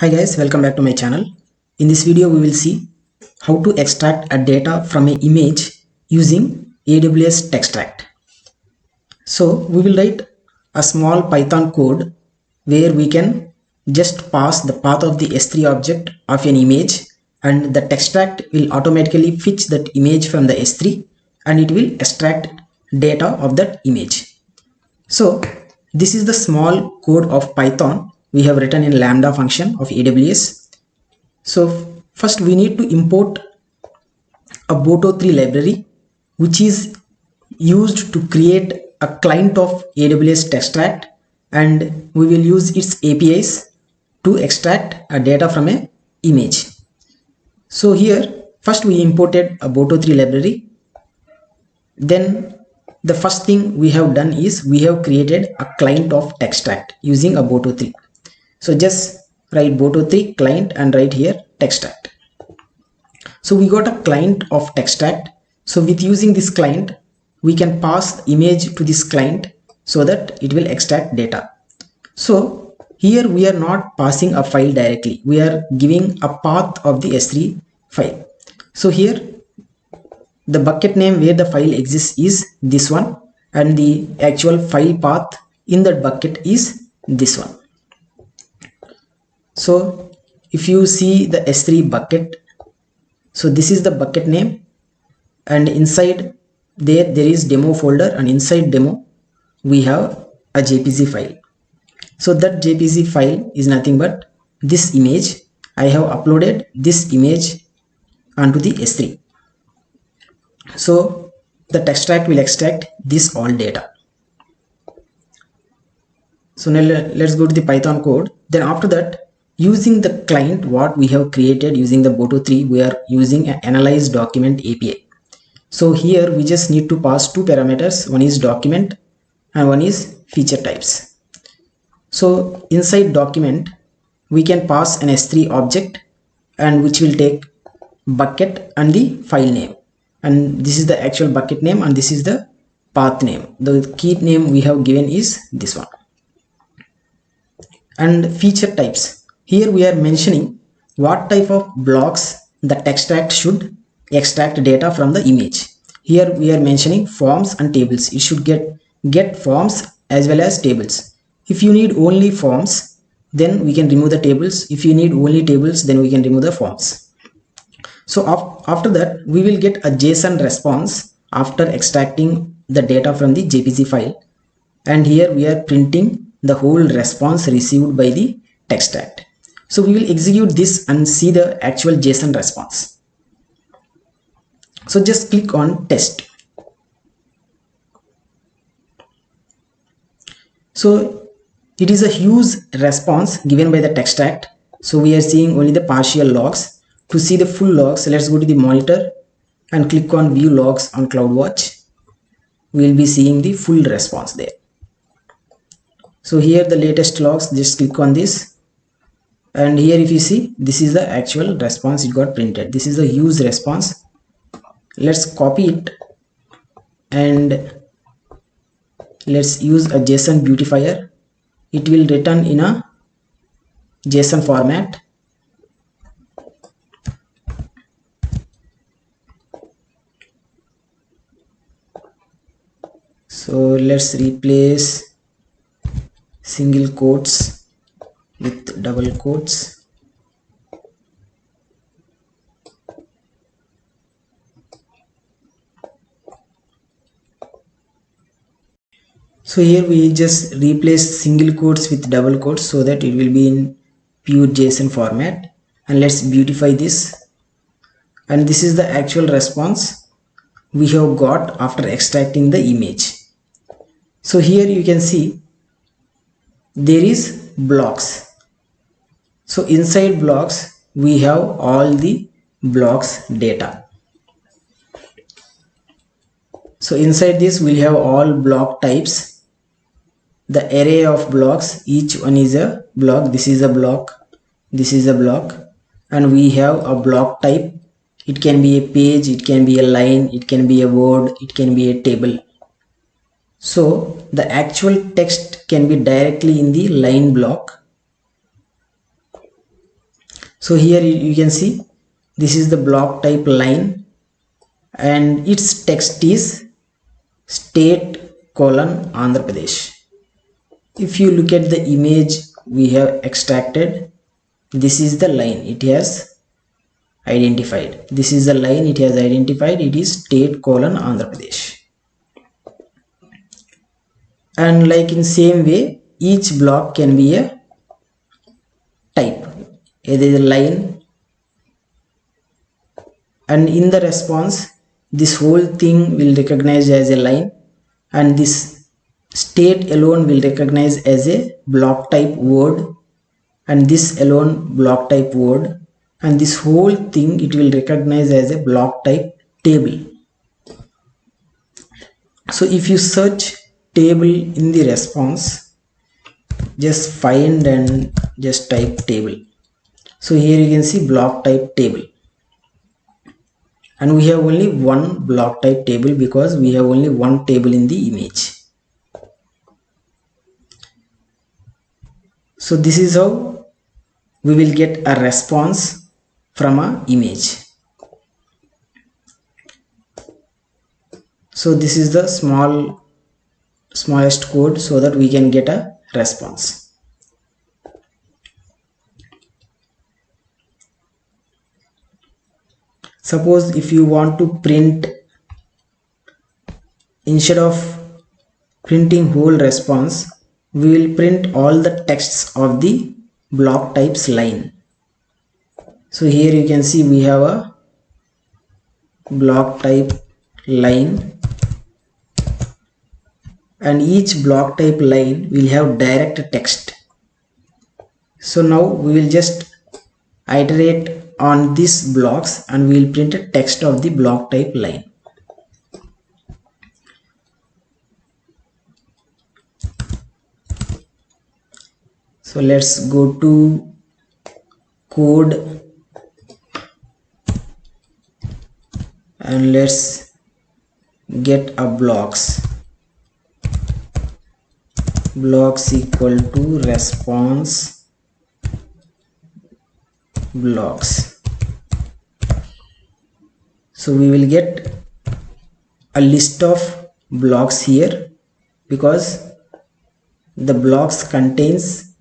Hi guys, welcome back to my channel. In this video we will see how to extract a data from an image using AWS Textract. So we will write a small Python code where we can just pass the path of the S3 object of an image, and the Textract will automatically fetch that image from the S3 and it will extract data of that image. So this is the small code of Python we have written in Lambda function of AWS. So first we need to import a Boto3 library which is used to create a client of AWS Textract, and we will use its APIs to extract a data from an image. So here first we imported a Boto3 library. Then the first thing we have done is we have created a client of Textract using a Boto3. So just write Boto3 client and write here Textract. So we got a client of Textract. So with using this client, we can pass image to this client so that it will extract data. So here we are not passing a file directly. We are giving a path of the S3 file. So here the bucket name where the file exists is this one, and the actual file path in that bucket is this one. So if you see the S3 bucket, so this is the bucket name, and inside there is demo folder, and inside demo we have a JPG file. So that JPG file is nothing but this image. I have uploaded this image onto the S3. So the Textract will extract this all data. So now let's go to the Python code. Then after that, using the client what we have created using the Boto3, we are using an analyze document API. So here we just need to pass two parameters. One is document and one is feature types. So inside document we can pass an S3 object, and which will take bucket and the file name, and this is the actual bucket name and this is the path name. The key name we have given is this one. And feature types, here we are mentioning what type of blocks the Textract should extract data from the image. Here we are mentioning forms and tables. It should get forms as well as tables. If you need only forms, then we can remove the tables. If you need only tables, then we can remove the forms. So after that we will get a JSON response after extracting the data from the JPG file, and here we are printing the whole response received by the Textract. So we will execute this and see the actual JSON response. So just click on test. So it is a huge response given by the Textract. So we are seeing only the partial logs. To see the full logs, let's go to the monitor and click on view logs on CloudWatch. We will be seeing the full response there. So here the latest logs, just click on this, and here if you see, this is the actual response it got printed. This is the huge response. Let's copy it and let's use a JSON beautifier. It will return in a JSON format. So let's replace single quotes with double quotes. So here we just replace single quotes with double quotes so that it will be in pure JSON format, and let's beautify this. And this is the actual response we have got after extracting the image. So here you can see there is blocks. So inside blocks we have all the blocks data. So inside this we'll have all block types, the array of blocks. Each one is a block. This is a block, this is a block, and we have a block type. It can be a page, it can be a line, it can be a word, it can be a table. So the actual text can be directly in the line block, So here you can see this is the block type line and its text is state colon Andhra Pradesh. If you look at the image we have extracted, this is the line it has identified. This is the line it has identified. It is state colon Andhra Pradesh. And like in same way, each block can be a type, either a line, and in the response this whole thing will recognize as a line, and this state alone will recognize as a block type word, and this alone block type word, and this whole thing it will recognize as a block type table. So if you search table in the response, just find and just type table. So here you can see block type table, and we have only one block type table because we have only one table in the image. So this is how we will get a response from a image. So this is the smallest code so that we can get a response. Suppose if you want to print, instead of printing whole response, we will print all the texts of the block types line. So here you can see we have a block type line, and each block type line will have direct text. So now we will just iterate on these blocks and we will print a text of the block type line. So let's go to code and let's get a blocks equal to response blocks. So we will get a list of blocks here because the blocks contains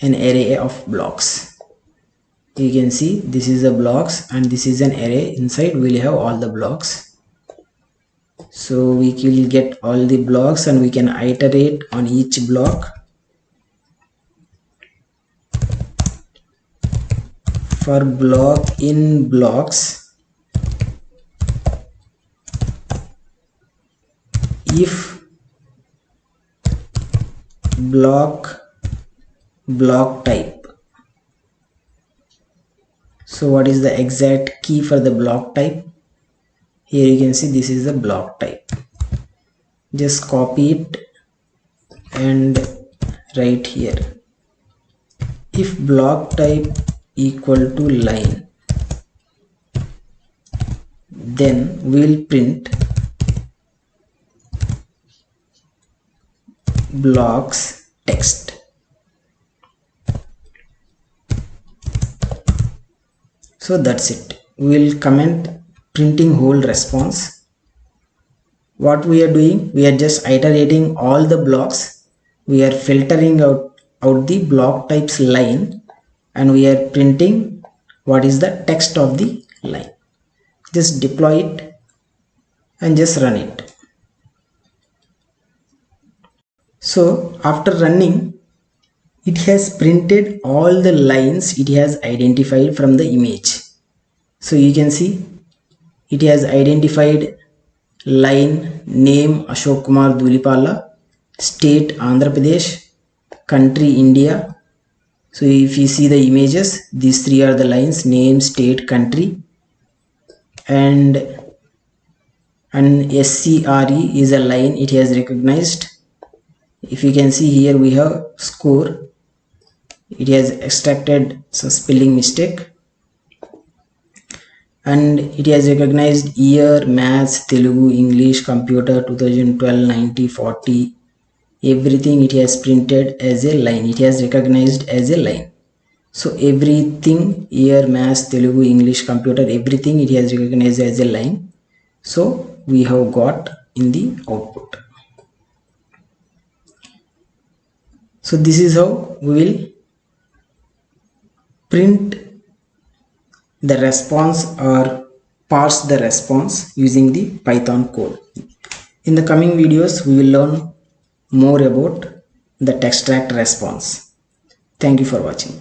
an array of blocks. You can see this is the blocks and this is an array. Inside we will have all the blocks. So we will get all the blocks and we can iterate on each block. For block in blocks, if block type. So what is the exact key for the block type? Here you can see this is the block type. Just copy it and write here. If block type equal to line, then we'll print blocks text. So that's it. We'll comment printing whole response. What we are doing, we are just iterating all the blocks. We are filtering out the block types line and we are printing what is the text of the line. Just deploy it and just run it. So after running, it has printed all the lines it has identified from the image. So you can see it has identified line name Ashok Kumar Dhulipala, state Andhra Pradesh, country India. So if you see the images, these three are the lines: name, state, country, and SCRE is a line it has recognized. If you can see here we have score. It has extracted some spelling mistake, and it has recognized year, maths, Telugu, English, computer, 2012, 90, 40. Everything it has printed as a line. It has recognized as a line. So everything here, maths, Telugu, English, computer, everything it has recognized as a line. So we have got in the output. So this is how we will print the response or parse the response using the Python code. In the coming videos we will learn more about the texttract response. Thank you for watching.